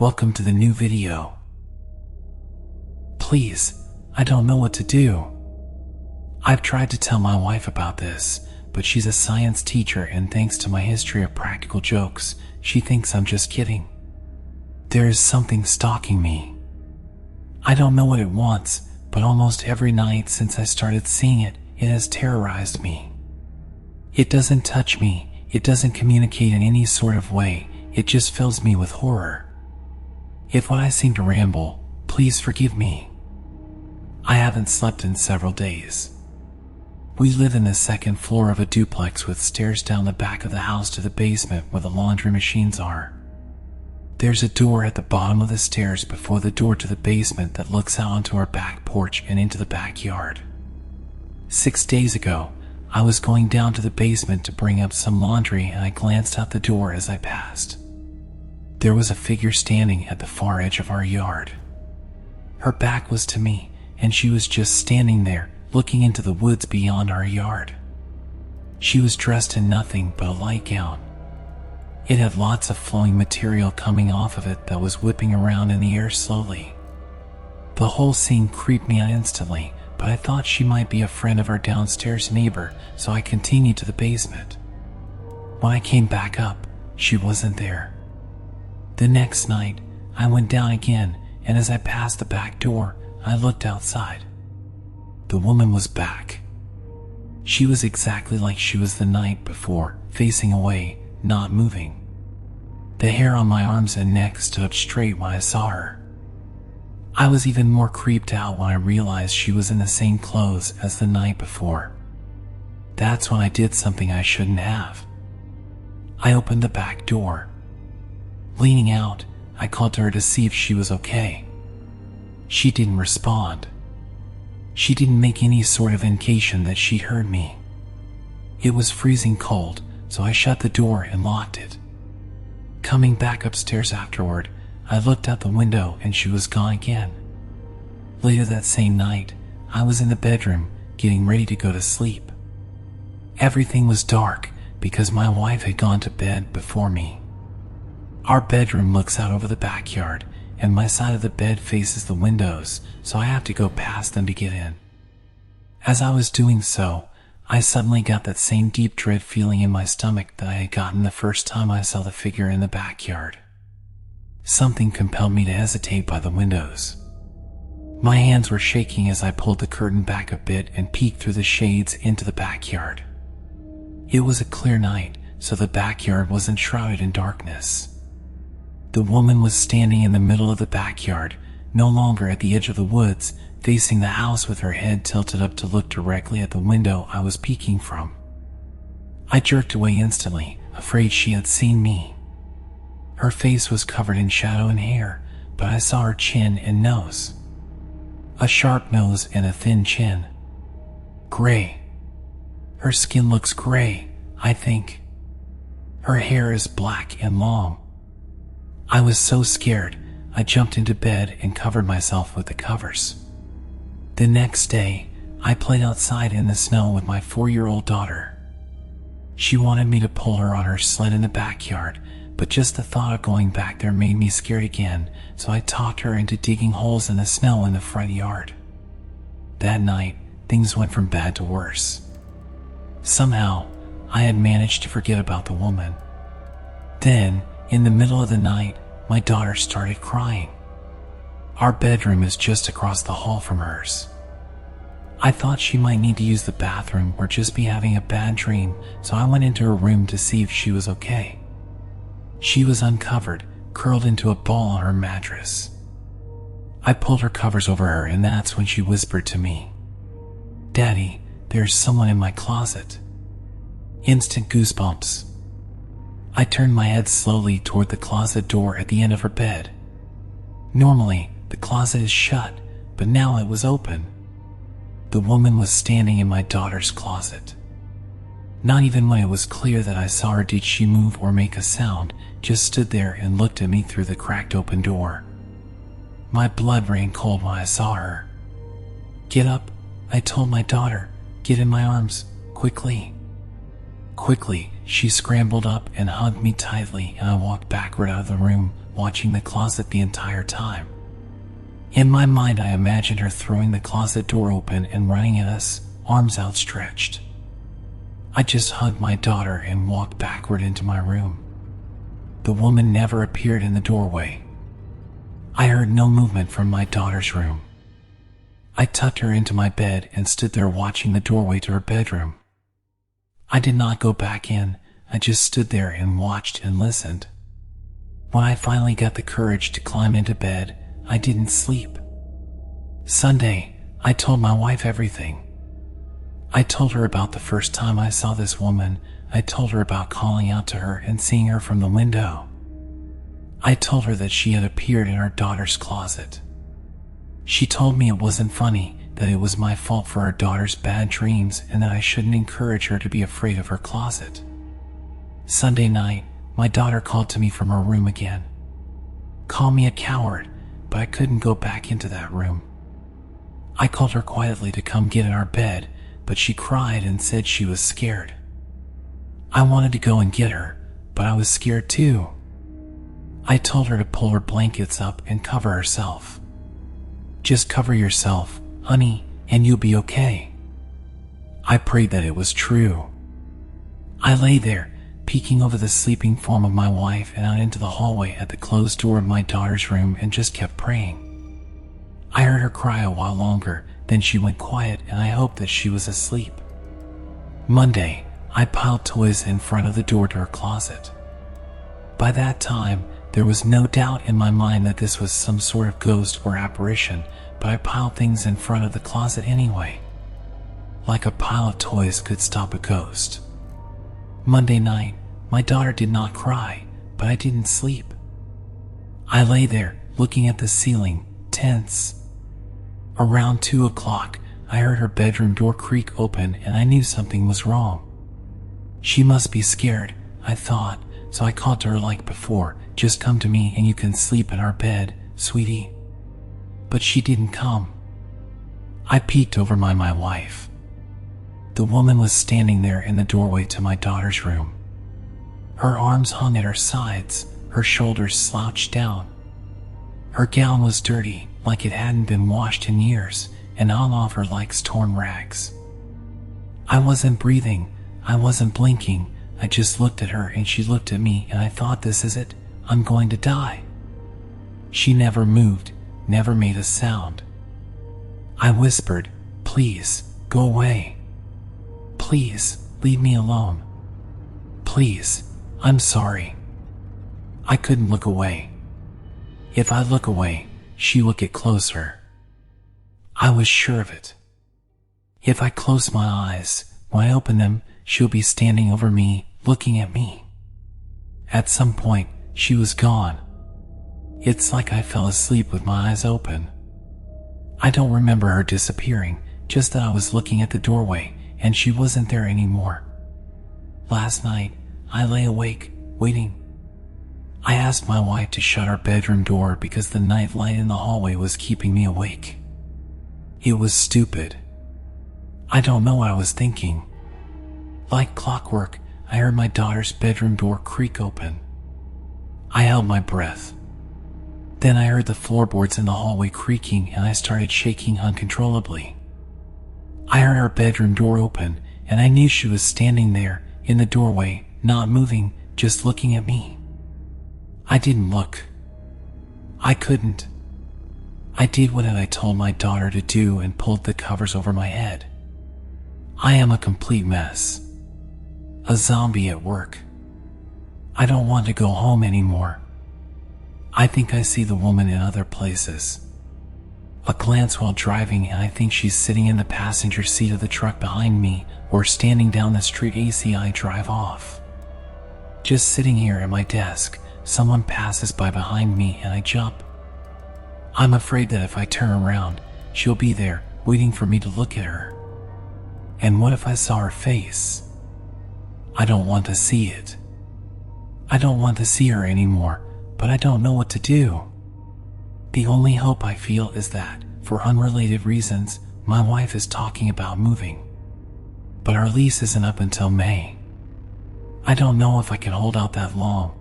Welcome to the new video. Please, I don't know what to do. I've tried to tell my wife about this, but she's a science teacher and thanks to my history of practical jokes, she thinks I'm just kidding. There is something stalking me. I don't know what it wants, but almost every night since I started seeing it, it has terrorized me. It doesn't touch me, it doesn't communicate in any sort of way, it just fills me with horror. If I seem to ramble, please forgive me. I haven't slept in several days. We live in the second floor of a duplex with stairs down the back of the house to the basement where the laundry machines are. There's a door at the bottom of the stairs before the door to the basement that looks out onto our back porch and into the backyard. 6 days ago, I was going down to the basement to bring up some laundry and I glanced out the door as I passed. There was a figure standing at the far edge of our yard. Her back was to me, and she was just standing there, looking into the woods beyond our yard. She was dressed in nothing but a light gown. It had lots of flowing material coming off of it that was whipping around in the air slowly. The whole scene creeped me out instantly, but I thought she might be a friend of our downstairs neighbor, so I continued to the basement. When I came back up, she wasn't there. The next night, I went down again, and as I passed the back door, I looked outside. The woman was back. She was exactly like she was the night before, facing away, not moving. The hair on my arms and neck stood up straight when I saw her. I was even more creeped out when I realized she was in the same clothes as the night before. That's when I did something I shouldn't have. I opened the back door. Leaning out, I called to her to see if she was okay. She didn't respond. She didn't make any sort of indication that she heard me. It was freezing cold, so I shut the door and locked it. Coming back upstairs afterward, I looked out the window and she was gone again. Later that same night, I was in the bedroom, getting ready to go to sleep. Everything was dark because my wife had gone to bed before me. Our bedroom looks out over the backyard, and my side of the bed faces the windows, so I have to go past them to get in. As I was doing so, I suddenly got that same deep dread feeling in my stomach that I had gotten the first time I saw the figure in the backyard. Something compelled me to hesitate by the windows. My hands were shaking as I pulled the curtain back a bit and peeked through the shades into the backyard. It was a clear night, so the backyard wasn't shrouded in darkness. The woman was standing in the middle of the backyard, no longer at the edge of the woods, facing the house with her head tilted up to look directly at the window I was peeking from. I jerked away instantly, afraid she had seen me. Her face was covered in shadow and hair, but I saw her chin and nose. A sharp nose and a thin chin. Gray. Her skin looks gray, I think. Her hair is black and long. I was so scared, I jumped into bed and covered myself with the covers. The next day, I played outside in the snow with my 4-year-old daughter. She wanted me to pull her on her sled in the backyard, but just the thought of going back there made me scared again, so I talked her into digging holes in the snow in the front yard. That night, things went from bad to worse. Somehow, I had managed to forget about the woman. Then, in the middle of the night, my daughter started crying. Our bedroom is just across the hall from hers. I thought she might need to use the bathroom or just be having a bad dream, so I went into her room to see if she was okay. She was uncovered, curled into a ball on her mattress. I pulled her covers over her and that's when she whispered to me, "Daddy, there's someone in my closet." Instant goosebumps. I turned my head slowly toward the closet door at the end of her bed. Normally, the closet is shut, but now it was open. The woman was standing in my daughter's closet. Not even when it was clear that I saw her did she move or make a sound, just stood there and looked at me through the cracked open door. My blood ran cold when I saw her. "Get up," I told my daughter. "Get in my arms, quickly." Quickly, she scrambled up and hugged me tightly and I walked backward out of the room, watching the closet the entire time. In my mind, I imagined her throwing the closet door open and running at us, arms outstretched. I just hugged my daughter and walked backward into my room. The woman never appeared in the doorway. I heard no movement from my daughter's room. I tucked her into my bed and stood there watching the doorway to her bedroom. I did not go back in. I just stood there and watched and listened. When I finally got the courage to climb into bed, I didn't sleep. Sunday, I told my wife everything. I told her about the first time I saw this woman. I told her about calling out to her and seeing her from the window. I told her that she had appeared in our daughter's closet. She told me it wasn't funny, that it was my fault for our daughter's bad dreams, and that I shouldn't encourage her to be afraid of her closet. Sunday night, my daughter called to me from her room again. Call me a coward, but I couldn't go back into that room. I called her quietly to come get in our bed, but she cried and said she was scared. I wanted to go and get her, but I was scared too. I told her to pull her blankets up and cover herself. Just cover yourself, honey, and you'll be okay. I prayed that it was true. I lay there, peeking over the sleeping form of my wife and out into the hallway at the closed door of my daughter's room, and just kept praying. I heard her cry a while longer, then she went quiet, and I hoped that she was asleep. Monday, I piled toys in front of the door to her closet. By that time, there was no doubt in my mind that this was some sort of ghost or apparition, but I piled things in front of the closet anyway. Like a pile of toys could stop a ghost. Monday night, my daughter did not cry, but I didn't sleep. I lay there, looking at the ceiling, tense. Around 2 o'clock, I heard her bedroom door creak open, and I knew something was wrong. She must be scared, I thought, so I called to her like before, just come to me and you can sleep in our bed, sweetie. But she didn't come. I peeked over my wife. The woman was standing there in the doorway to my daughter's room. Her arms hung at her sides, her shoulders slouched down. Her gown was dirty, like it hadn't been washed in years, and hung off her like torn rags. I wasn't breathing, I wasn't blinking. I just looked at her and she looked at me, and I thought, this is it, I'm going to die. She never moved, never made a sound. I whispered, please, go away. Please, leave me alone. Please, I'm sorry. I couldn't look away. If I look away, she will get closer. I was sure of it. If I close my eyes, when I open them, she'll be standing over me, looking at me. At some point, she was gone. It's like I fell asleep with my eyes open. I don't remember her disappearing, just that I was looking at the doorway, and she wasn't there anymore. Last night, I lay awake, waiting. I asked my wife to shut our bedroom door because the night light in the hallway was keeping me awake. It was stupid. I don't know what I was thinking. Like clockwork, I heard my daughter's bedroom door creak open. I held my breath. Then I heard the floorboards in the hallway creaking, and I started shaking uncontrollably. I heard our bedroom door open, and I knew she was standing there, in the doorway, not moving, just looking at me. I didn't look. I couldn't. I did what I told my daughter to do and pulled the covers over my head. I am a complete mess. A zombie at work. I don't want to go home anymore. I think I see the woman in other places. A glance while driving, and I think she's sitting in the passenger seat of the truck behind me, or standing down the street as I drive off. Just sitting here at my desk, someone passes by behind me and I jump. I'm afraid that if I turn around, she'll be there, waiting for me to look at her. And what if I saw her face? I don't want to see it. I don't want to see her anymore, but I don't know what to do. The only hope I feel is that, for unrelated reasons, my wife is talking about moving. But our lease isn't up until May. I don't know if I can hold out that long.